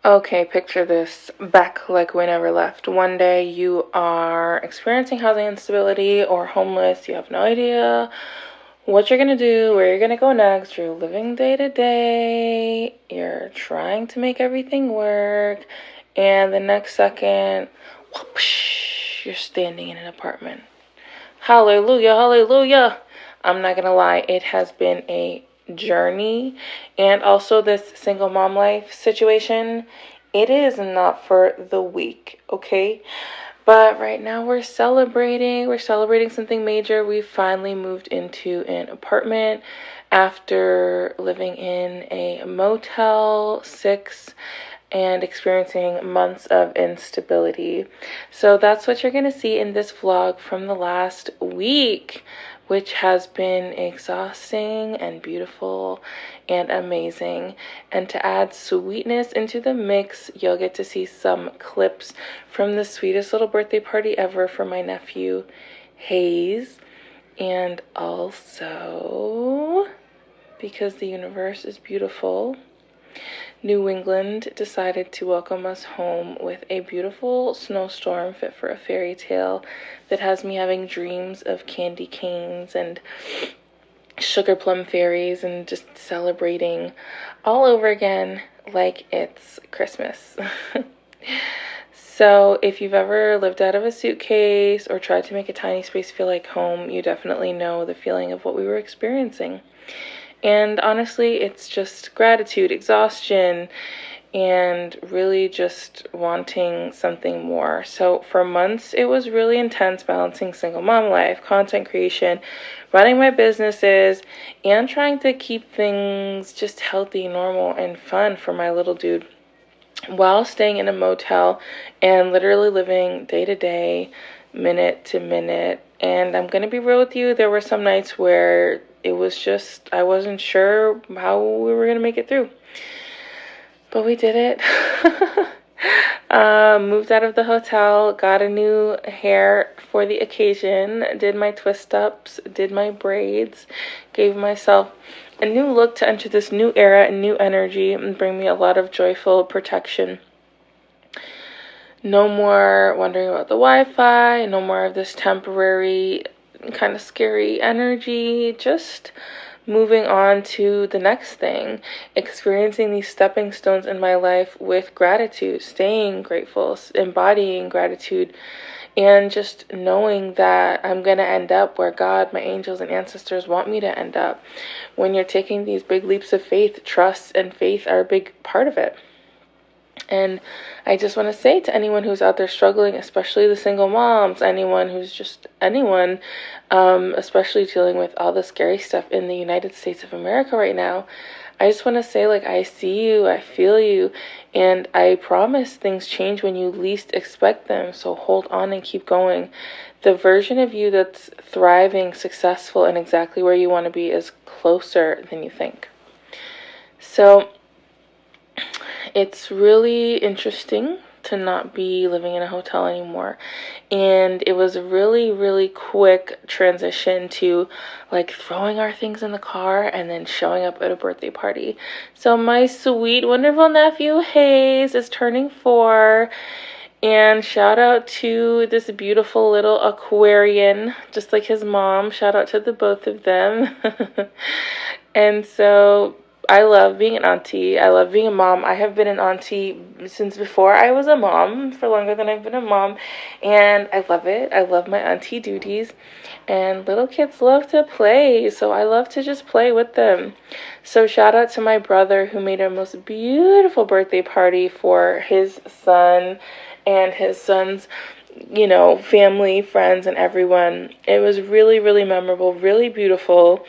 Okay, picture this back like we never left. One day you are experiencing housing instability or homeless. You have no idea what you're going to do, where you're going to go next. You're living day to day. You're trying to make everything work. And the next second, whoosh, you're standing in an apartment. Hallelujah, hallelujah. I'm not going to lie, it has been a journey. And also, this single mom life situation, it is not for the weak, okay? But right now we're celebrating. We're celebrating something major. We finally moved into an apartment after living in a Motel 6 and experiencing months of instability. So that's what you're going to see in this vlog from the last week, which has been exhausting and beautiful and amazing. And to add sweetness into the mix, you'll get to see some clips from the sweetest little birthday party ever for my nephew, Hayes. And also, because the universe is beautiful, New England decided to welcome us home with a beautiful snowstorm fit for a fairy tale that has me having dreams of candy canes and sugar plum fairies and just celebrating all over again like it's Christmas. So if you've ever lived out of a suitcase or tried to make a tiny space feel like home, you definitely know the feeling of what we were experiencing. And honestly, it's just gratitude, exhaustion, and really just wanting something more. So for months, it was really intense balancing single mom life, content creation, running my businesses, and trying to keep things just healthy, normal, and fun for my little dude, while staying in a motel and literally living day to day, minute to minute. And I'm going to be real with you, there were some nights where it was just, I wasn't sure how we were going to make it through. But we did it. Moved out of the hotel, got a new hair for the occasion, did my twist ups, did my braids, gave myself a new look to enter this new era and new energy and bring me a lot of joyful protection. No more wondering about the Wi-Fi, no more of this temporary kind of scary energy, just moving on to the next thing, experiencing these stepping stones in my life with gratitude, staying grateful, embodying gratitude, and just knowing that I'm going to end up where God, my angels, and ancestors want me to end up. When you're taking these big leaps of faith, trust and faith are a big part of it. And I just want to say to anyone who's out there struggling, especially the single moms, anyone, especially dealing with all the scary stuff in the United States of America right now, I just want to say, like, I see you, I feel you, and I promise things change when you least expect them. So hold on and keep going. The version of you that's thriving, successful, and exactly where you want to be is closer than you think. So it's really interesting to not be living in a hotel anymore. And it was a really, really quick transition to like throwing our things in the car and then showing up at a birthday party. So my sweet, wonderful nephew Hayes is turning 4. And shout out to this beautiful little Aquarian, just like his mom. Shout out to the both of them. And so I love being an auntie. I love being a mom. I have been an auntie since before I was a mom, for longer than I've been a mom. And I love it. I love my auntie duties. And little kids love to play, so I love to just play with them. So shout out to my brother who made a most beautiful birthday party for his son and his son's, family, friends, and everyone. It was really, really memorable, really beautiful.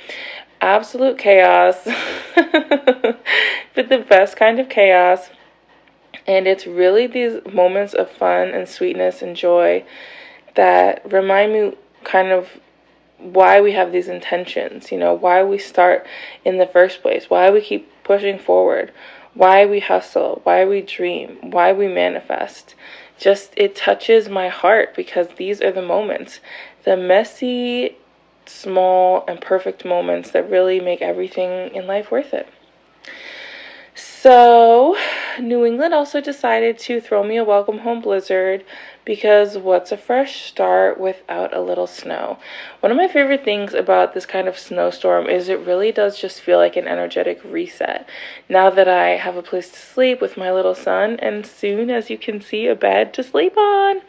Absolute chaos, but the best kind of chaos. And it's really these moments of fun and sweetness and joy that remind me kind of why we have these intentions, why we start in the first place, why we keep pushing forward, why we hustle, why we dream, why we manifest. Just, it touches my heart because these are the moments, the messy, small and perfect moments that really make everything in life worth it. So New England also decided to throw me a welcome home blizzard because what's a fresh start without a little snow? One of my favorite things about this kind of snowstorm is it really does just feel like an energetic reset. Now that I have a place to sleep with my little son and soon, as you can see, a bed to sleep on.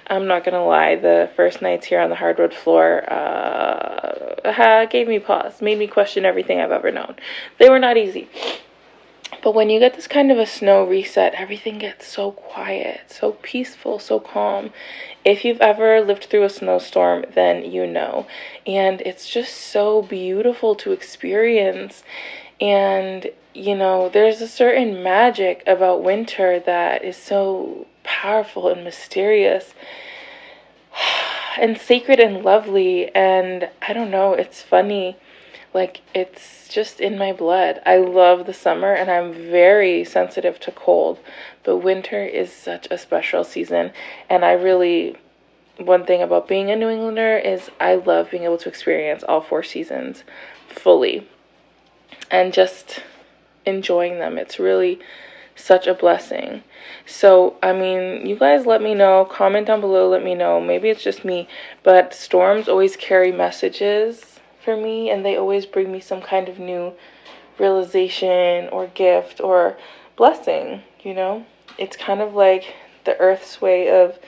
I'm not going to lie, the first nights here on the hardwood floor gave me pause, made me question everything I've ever known. They were not easy. But when you get this kind of a snow reset, everything gets so quiet, so peaceful, so calm. If you've ever lived through a snowstorm, then you know. And it's just so beautiful to experience. And, you know, there's a certain magic about winter that is so powerful and mysterious and sacred and lovely. And I don't know, it's funny. Like, it's just in my blood. I love the summer, and I'm very sensitive to cold. But winter is such a special season. And one thing about being a New Englander is I love being able to experience all 4 seasons fully. And just enjoying them. It's really such a blessing. So, I mean, you guys let me know. Comment down below, let me know. Maybe it's just me. But storms always carry messages for me, and they always bring me some kind of new realization or gift or blessing, you know? It's kind of like the earth's way of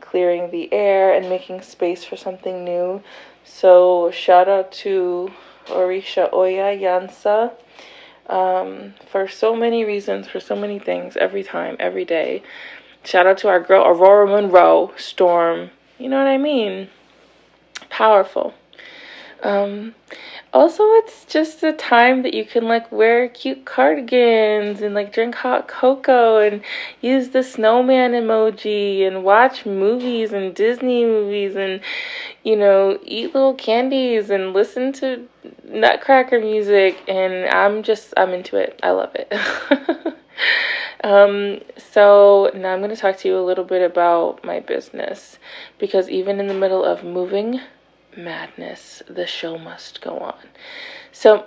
clearing the air and making space for something new. So shout out to Orisha Oya Yansa for so many reasons, for so many things, every time, every day. Shout out to our girl Aurora Monroe, Storm. You know what I mean? Powerful. Also, it's just a time that you can like wear cute cardigans and like drink hot cocoa and use the snowman emoji and watch movies and Disney movies and, you know, eat little candies and listen to Nutcracker music, and I'm into it. I love it. So now I'm going to talk to you a little bit about my business, because even in the middle of moving madness, the show must go on. So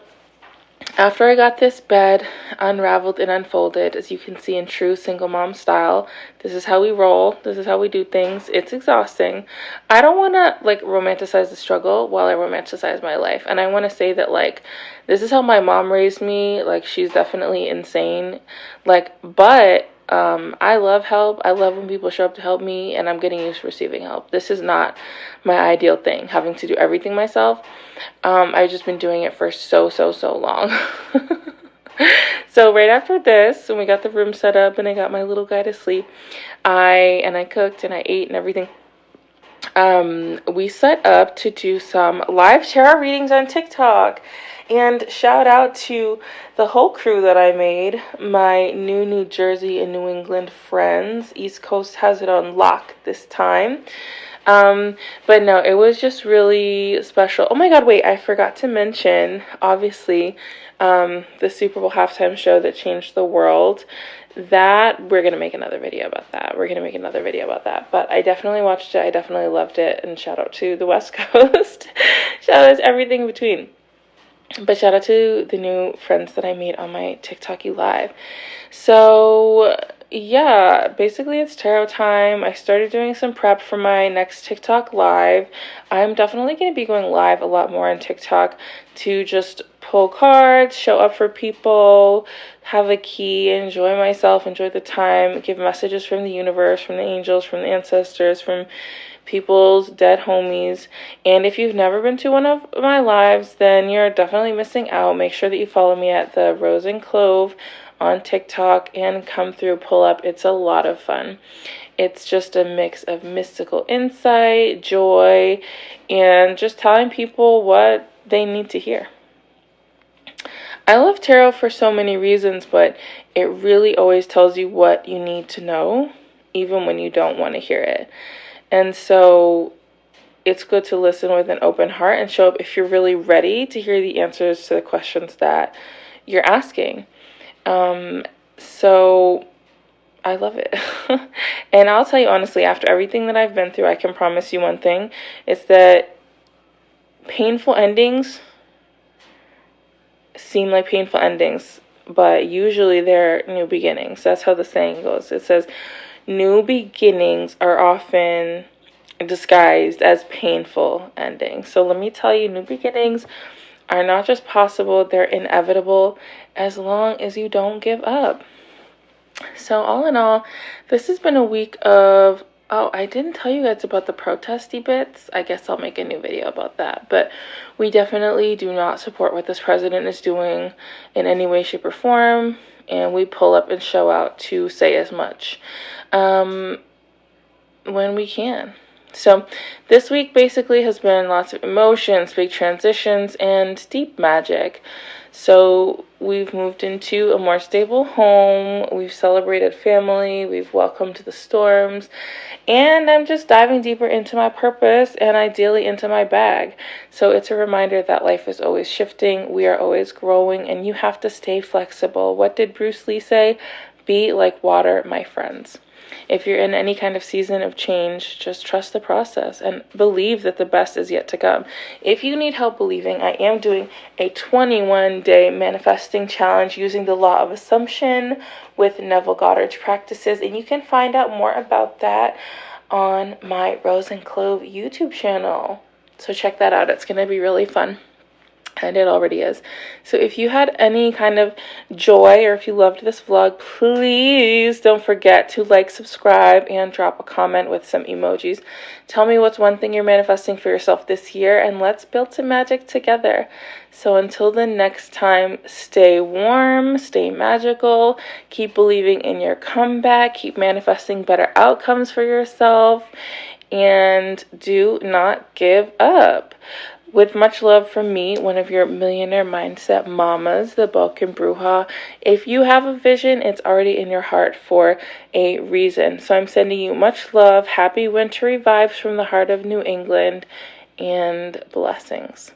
after I got this bed unraveled and unfolded, as you can see in true single mom style, this is how we roll, this is how we do things. It's exhausting. I don't want to like romanticize the struggle while I romanticize my life. And I want to say that like this is how my mom raised me. Like, she's definitely insane. Like, but I love help. I love when people show up to help me, and I'm getting used to receiving help. This is not my ideal thing, having to do everything myself. I've just been doing it for so long. So right after this, when we got the room set up and I got my little guy to sleep, I cooked and I ate and everything. We set up to do some live tarot readings on TikTok. And shout out to the whole crew that I made, my New Jersey and New England friends. East Coast has it on lock this time. But no, it was just really special. Oh my God, wait, I forgot to mention, obviously, the Super Bowl halftime show that changed the world. That, we're going to make another video about that. But I definitely watched it. I definitely loved it. And shout out to the West Coast. Shout out to everything in between. But shout out to the new friends that I made on my TikTok Live. So, yeah, basically it's tarot time. I started doing some prep for my next TikTok Live. I'm definitely going to be going live a lot more on TikTok to just pull cards, show up for people, have a key, enjoy myself, enjoy the time, give messages from the universe, from the angels, from the ancestors, from people's dead homies. And if you've never been to one of my lives, then you're definitely missing out. Make sure that you follow me at the Rose and Clove on TikTok and come through, pull up. It's a lot of fun. It's just a mix of mystical insight, joy, and just telling people what they need to hear. I love tarot for so many reasons, but it really always tells you what you need to know, even when you don't want to hear it. And so it's good to listen with an open heart and show up if you're really ready to hear the answers to the questions that you're asking. So I love it. And I'll tell you honestly, after everything that I've been through, I can promise you one thing. It's that painful endings seem like painful endings, but usually they're new beginnings. That's how the saying goes. It says, new beginnings are often disguised as painful endings. So let me tell you, new beginnings are not just possible, they're inevitable as long as you don't give up. So all in all, this has been a week of, oh, I didn't tell you guys about the protesty bits. I guess I'll make a new video about that. But we definitely do not support what this president is doing in any way, shape, or form. And we pull up and show out to say as much when we can. So this week basically has been lots of emotions, big transitions, and deep magic. So we've moved into a more stable home, we've celebrated family, we've welcomed the storms, and I'm just diving deeper into my purpose and ideally into my bag. So it's a reminder that life is always shifting, we are always growing, and you have to stay flexible. What did Bruce Lee say? Be like water, my friends. If you're in any kind of season of change, just trust the process and believe that the best is yet to come. If you need help believing, I am doing a 21-day manifesting challenge using the law of assumption with Neville Goddard's practices, and you can find out more about that on my Rose and Clove YouTube channel. So check that out. It's going to be really fun. And it already is. So if you had any kind of joy or if you loved this vlog, please don't forget to like, subscribe, and drop a comment with some emojis. Tell me what's one thing you're manifesting for yourself this year, and let's build some magic together. So until the next time, stay warm, stay magical, keep believing in your comeback, keep manifesting better outcomes for yourself, and do not give up. With much love from me, one of your millionaire mindset mamas, the Balkan Bruja. If you have a vision, it's already in your heart for a reason. So I'm sending you much love, happy wintry vibes from the heart of New England, and blessings.